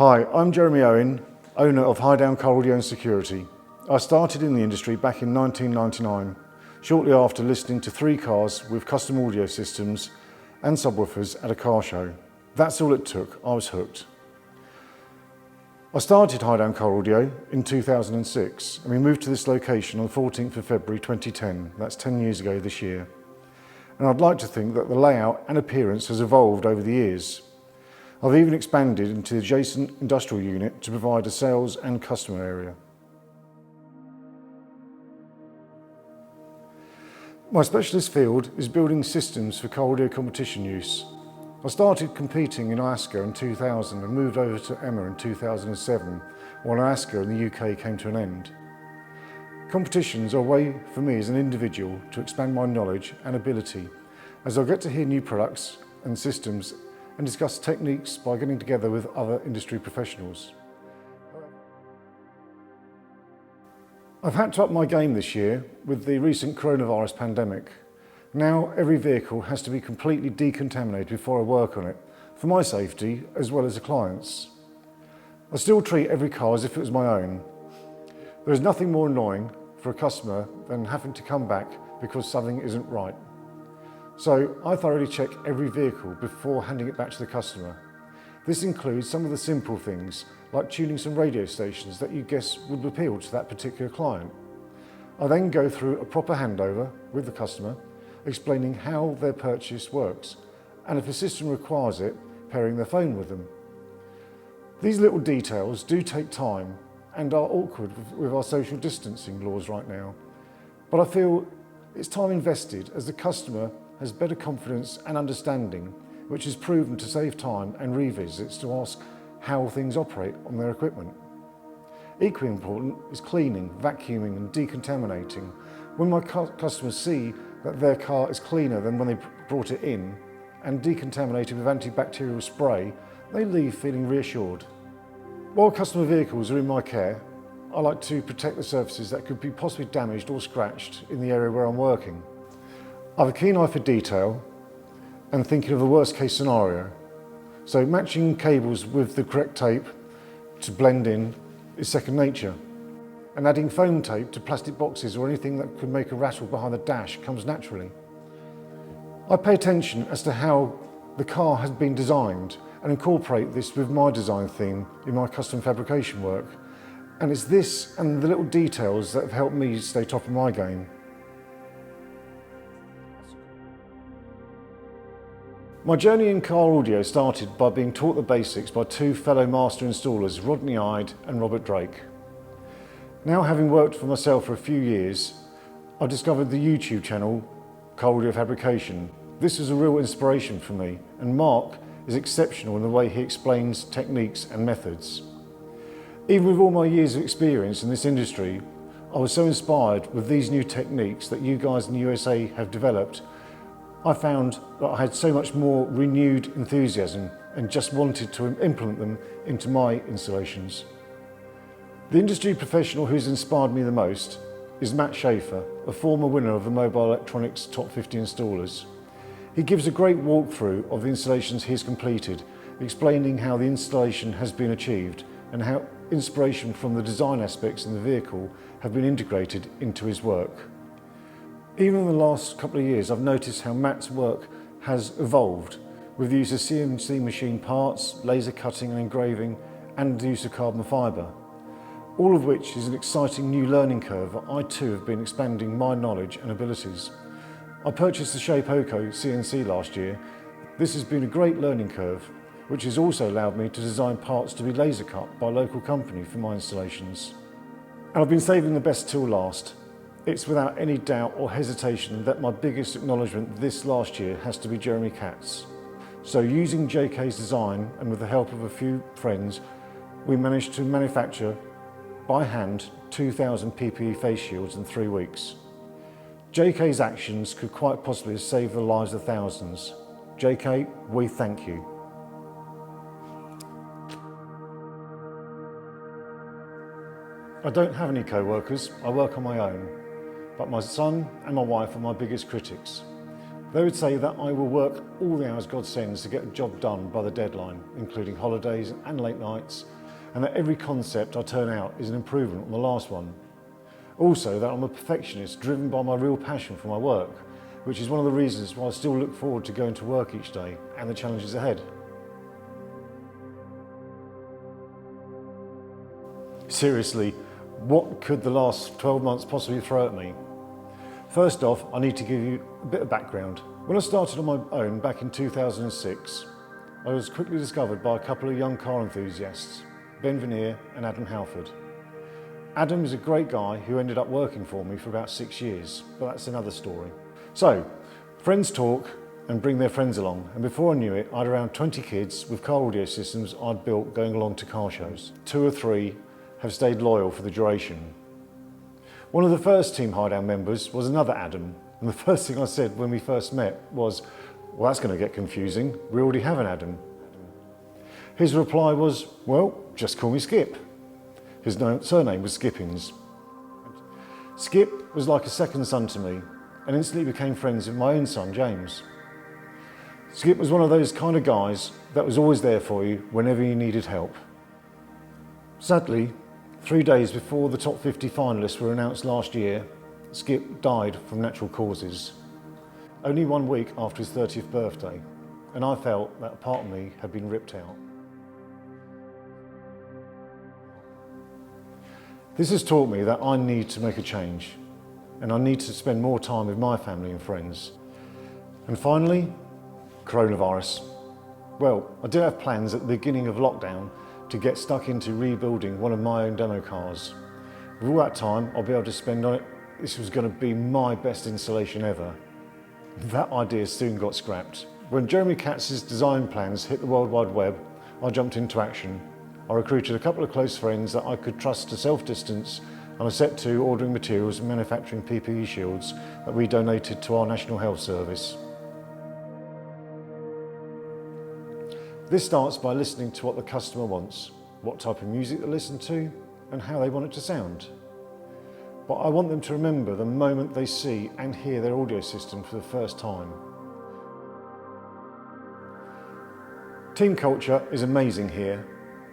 Hi, I'm Jeremy Owen, owner of Highdown Car Audio and Security. I started in the industry back in 1999, shortly after listening to 3 cars with custom audio systems and subwoofers at a car show. That's all it took, I was hooked. I started Highdown Car Audio in 2006 and we moved to this location on the 14th of February 2010, that's 10 years ago this year. And I'd like to think that the layout and appearance has evolved over the years. I've even expanded into the adjacent industrial unit to provide a sales and customer area. My specialist field is building systems for car audio competition use. I started competing in Alaska in 2000 and moved over to EMA in 2007 when Alaska in the UK came to an end. Competitions are a way for me as an individual to expand my knowledge and ability, as I'll get to hear new products and systems and discuss techniques by getting together with other industry professionals. I've had to up my game this year with the recent coronavirus pandemic. Now every vehicle has to be completely decontaminated before I work on it, for my safety as well as the client's. I still treat every car as if it was my own. There is nothing more annoying for a customer than having to come back because something isn't right. So I thoroughly check every vehicle before handing it back to the customer. This includes some of the simple things like tuning some radio stations that you guess would appeal to that particular client. I then go through a proper handover with the customer, explaining how their purchase works, and if the system requires it, pairing their phone with them. These little details do take time and are awkward with our social distancing laws right now, but I feel it's time invested as the customer has better confidence and understanding, which is proven to save time and revisits to ask how things operate on their equipment. Equally important is cleaning, vacuuming and decontaminating. When my customers see that their car is cleaner than when they brought it in and decontaminated with antibacterial spray, they leave feeling reassured. While customer vehicles are in my care, I like to protect the surfaces that could be possibly damaged or scratched in the area where I'm working. I have a keen eye for detail and thinking of a worst case scenario. So matching cables with the correct tape to blend in is second nature. And adding foam tape to plastic boxes or anything that could make a rattle behind the dash comes naturally. I pay attention as to how the car has been designed and incorporate this with my design theme in my custom fabrication work. And it's this and the little details that have helped me stay top of my game. My journey in car audio started by being taught the basics by 2 fellow master installers, Rodney Ide and Robert Drake. Now, having worked for myself for a few years, I discovered the YouTube channel Car Audio Fabrication. This was a real inspiration for me, and Mark is exceptional in the way he explains techniques and methods. Even with all my years of experience in this industry, I was so inspired with these new techniques that you guys in the USA have developed. I found that I had so much more renewed enthusiasm and just wanted to implement them into my installations. The industry professional who's inspired me the most is Matt Schaefer, a former winner of the Mobile Electronics Top 50 Installers. He gives a great walkthrough of the installations he's completed, explaining how the installation has been achieved and how inspiration from the design aspects in the vehicle have been integrated into his work. Even in the last couple of years, I've noticed how Matt's work has evolved with the use of CNC machine parts, laser cutting and engraving, and the use of carbon fibre. All of which is an exciting new learning curve that I too have been expanding my knowledge and abilities. I purchased the Shape Oco CNC last year. This has been a great learning curve, which has also allowed me to design parts to be laser cut by a local company for my installations. And I've been saving the best till last. It's without any doubt or hesitation that my biggest acknowledgement this last year has to be Jeremy Katz. So using JK's design and with the help of a few friends, we managed to manufacture by hand 2,000 PPE face shields in 3 weeks. JK's actions could quite possibly save the lives of thousands. JK, we thank you. I don't have any co-workers, I work on my own. But my son and my wife are my biggest critics. They would say that I will work all the hours God sends to get the job done by the deadline, including holidays and late nights, and that every concept I turn out is an improvement on the last one. Also, that I'm a perfectionist driven by my real passion for my work, which is one of the reasons why I still look forward to going to work each day and the challenges ahead. Seriously, what could the last 12 months possibly throw at me? First off, I need to give you a bit of background. When I started on my own back in 2006, I was quickly discovered by a couple of young car enthusiasts, Ben Veneer and Adam Halford. Adam is a great guy who ended up working for me for about 6 years, but that's another story. So, friends talk and bring their friends along, and before I knew it, I had around 20 kids with car audio systems I'd built going along to car shows. 2 or 3 have stayed loyal for the duration. One of the first Team Highdown members was another Adam, and the first thing I said when we first met was, "Well, that's going to get confusing. We already have an Adam." His reply was, "Well, just call me Skip." His surname was Skippings. Skip was like a second son to me, and instantly became friends with my own son, James. Skip was one of those kind of guys that was always there for you whenever you needed help. Sadly, 3 days before the top 50 finalists were announced last year, Skip died from natural causes. Only 1 week after his 30th birthday, and I felt that a part of me had been ripped out. This has taught me that I need to make a change, and I need to spend more time with my family and friends. And finally, coronavirus. Well, I did have plans at the beginning of lockdown to get stuck into rebuilding one of my own demo cars. With all that time I'll be able to spend on it, this was going to be my best installation ever. That idea soon got scrapped. When Jeremy Katz's design plans hit the World Wide Web, I jumped into action. I recruited a couple of close friends that I could trust to self-distance, and I set to ordering materials and manufacturing PPE shields that we donated to our National Health Service. This starts by listening to what the customer wants, what type of music they listen to, and how they want it to sound. But I want them to remember the moment they see and hear their audio system for the first time. Team culture is amazing here.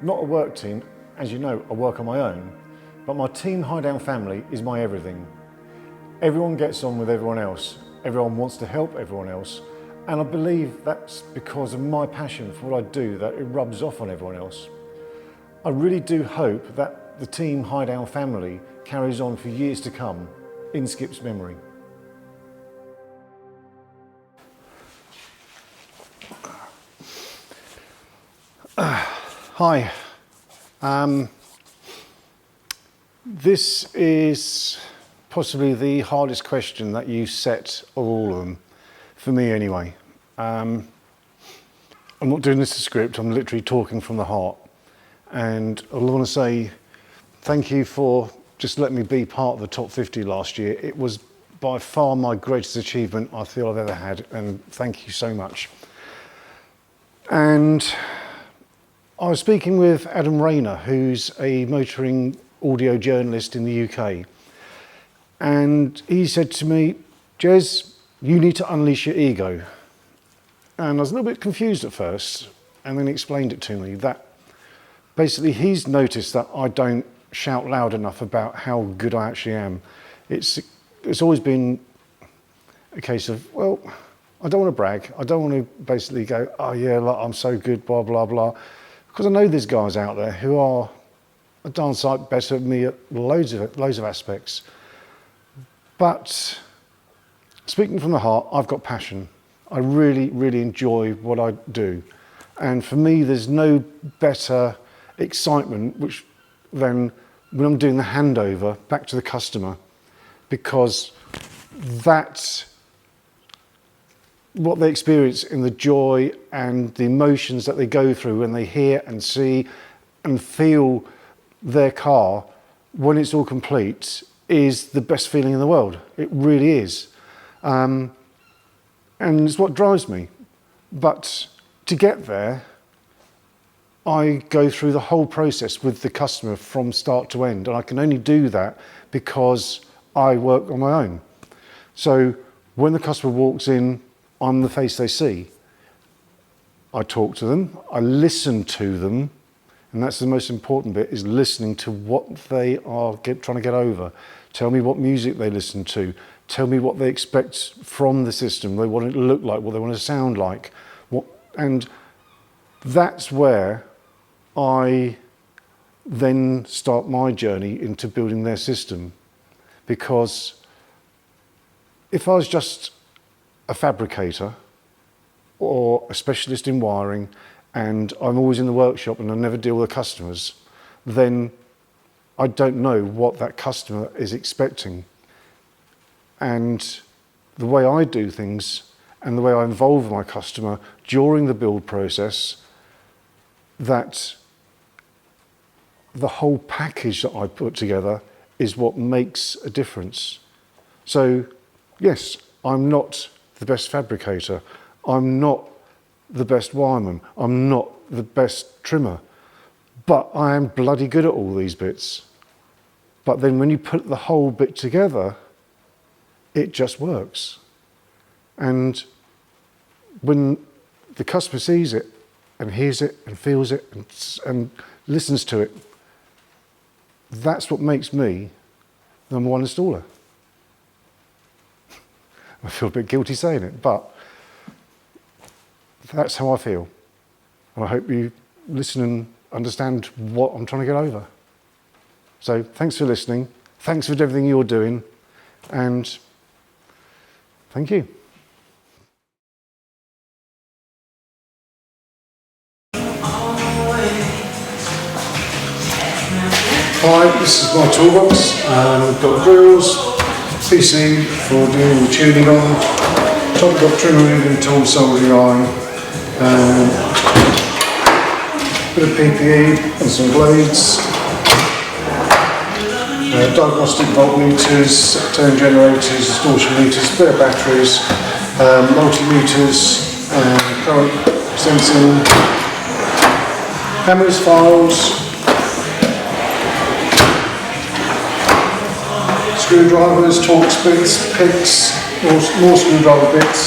Not a work team, as you know, I work on my own, but my Team Highdown family is my everything. Everyone gets on with everyone else, everyone wants to help everyone else, and I believe that's because of my passion for what I do that it rubs off on everyone else. I really do hope that the Team Highdown family carries on for years to come in Skip's memory. Hi. This is possibly the hardest question that you set of all of them, for me anyway. I'm not doing this as a script, I'm literally talking from the heart. And I want to say thank you for just letting me be part of the top 50 last year. It was by far my greatest achievement I feel I've ever had, and thank you so much. And I was speaking with Adam Rayner, who's a motoring audio journalist in the UK. And he said to me, "Jez, you need to unleash your ego." And I was a little bit confused at first, and then he explained it to me that basically he's noticed that I don't shout loud enough about how good I actually am. It's always been a case of, well, I don't want to brag. I don't want to basically go, "Oh yeah, look, I'm so good, blah, blah, blah." Because I know there's guys out there who are a darn sight better than me at loads of aspects. But speaking from the heart, I've got passion. I really, really enjoy what I do. And for me, there's no better excitement than when I'm doing the handover back to the customer, because that's what they experience in the joy and the emotions that they go through when they hear and see and feel their car when it's all complete is the best feeling in the world. It really is. And it's what drives me. But to get there, I go through the whole process with the customer from start to end. And I can only do that because I work on my own. So when the customer walks in, I'm the face they see. I talk to them, I listen to them, and that's the most important bit, is listening to what they are trying to get over. Tell me what music they listen to. Tell me what they expect from the system, they want it to look like, what they want to sound like. And that's where I then start my journey into building their system. Because if I was just a fabricator or a specialist in wiring and I'm always in the workshop and I never deal with the customers, then I don't know what that customer is expecting. And the way I do things and the way I involve my customer during the build process, that the whole package that I put together is what makes a difference. So yes, I'm not the best fabricator, I'm not the best wireman, I'm not the best trimmer, but I am bloody good at all these bits. But then when you put the whole bit together, it just works. And when the customer sees it and hears it and feels it and listens to it, that's what makes me the #1 installer. I feel a bit guilty saying it, but that's how I feel. And I hope you listen and understand what I'm trying to get over. So thanks for listening. Thanks for everything you're doing. And thank you. Hi, this is my toolbox. We've got grills, PC for doing the tuning on, top got trim removing tool, soldering iron, bit of PPE and some blades, diagnostic voltmeters, turn generators, distortion meters, bit of batteries, multimeters, current sensing, hammers, files, screwdrivers, Torx bits, picks, more screwdriver bits,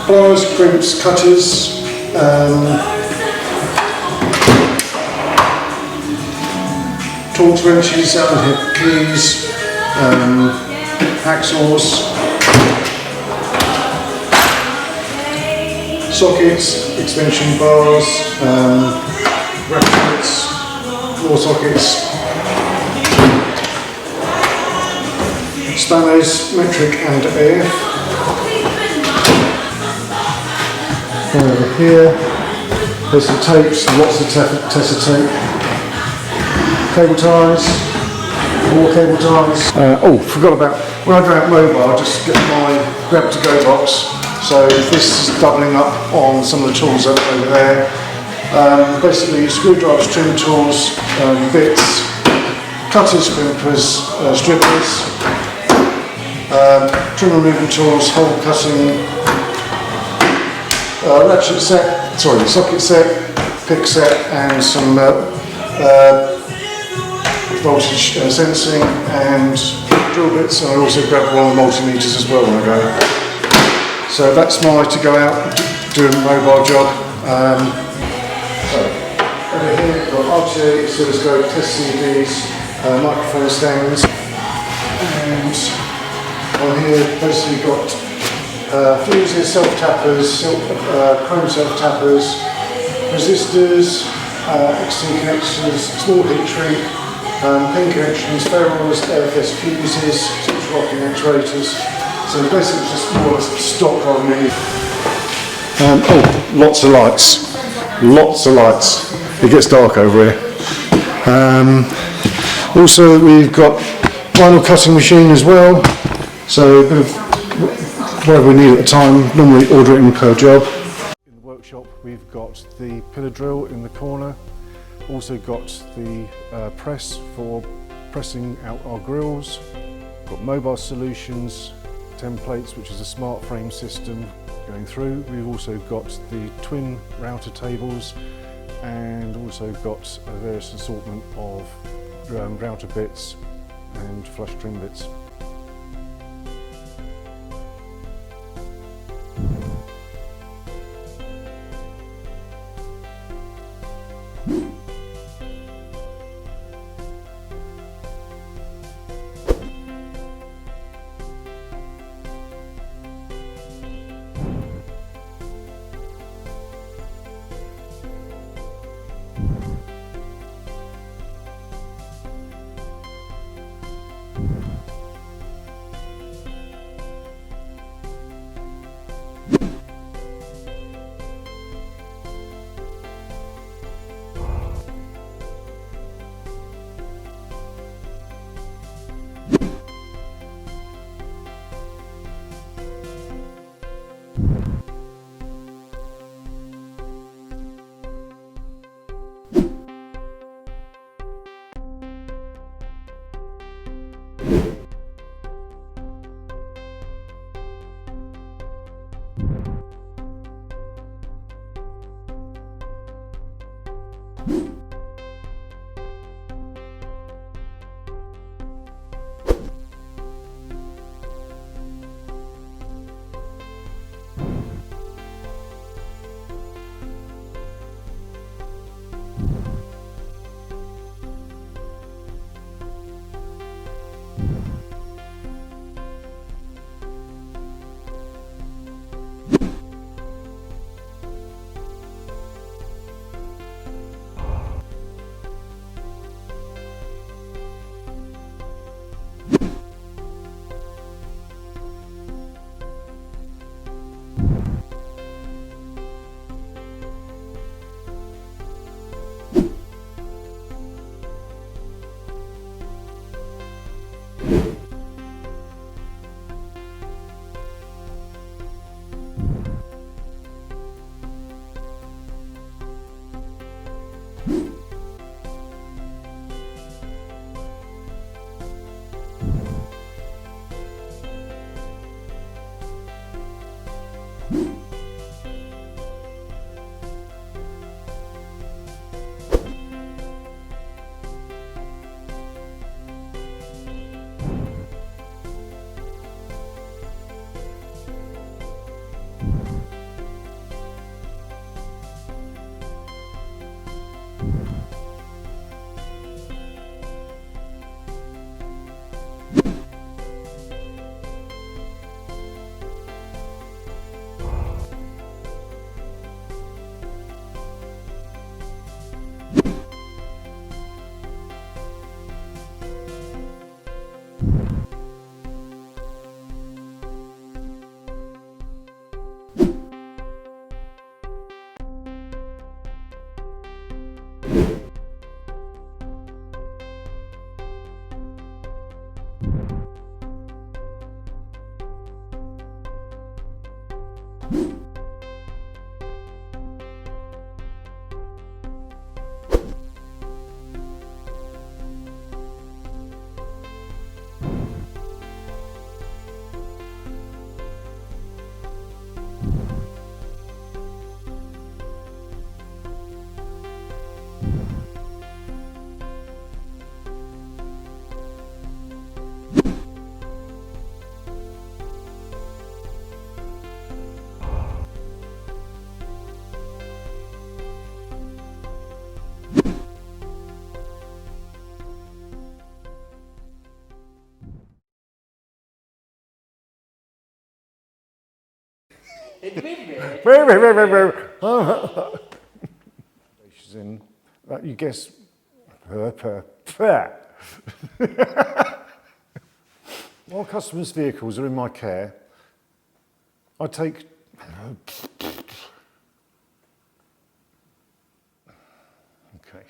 pliers, crimps, cutters, Torx wrenches, Allen head keys, hacksaws, sockets, extension bars, ratchets, more sockets, spanners, metric and AF. Over here, there's some tapes, lots of tester tape, cable ties, more cable ties. Forgot about, when I go out mobile, I just get my grab to go box. So this is doubling up on some of the tools over there. Basically screwdrivers, trim tools, bits, cutters, crimpers, strippers, trim removing tools, hole cutting, ratchet set, socket set, pick set, and some voltage sensing and drill bits, and I also grab one of the multimeters as well when I go. So that's my to go out doing a mobile job. Over here we've got RTA, oscilloscope, test CDs, microphone stands, and on here basically got fuses, self-tappers, chrome self-tappers, resistors, XT connectors, small heat shrink, pin connections, ferrules, LFS fuses, switch locking actuators. So basically just more or less stock rather than anything. Lots of lights. Lots of lights. It gets dark over here. Also we've got vinyl cutting machine as well. So a bit of whatever we need at the time, normally order it in per job. In the workshop we've got the pillar drill in the corner, also got the press for pressing out our grills, got mobile solutions, templates, which is a smart frame system going through. We've also got the twin router tables and also got a various assortment of router bits and flush trim bits. In that you guess. While customers' vehicles are in my care, I take. Okay.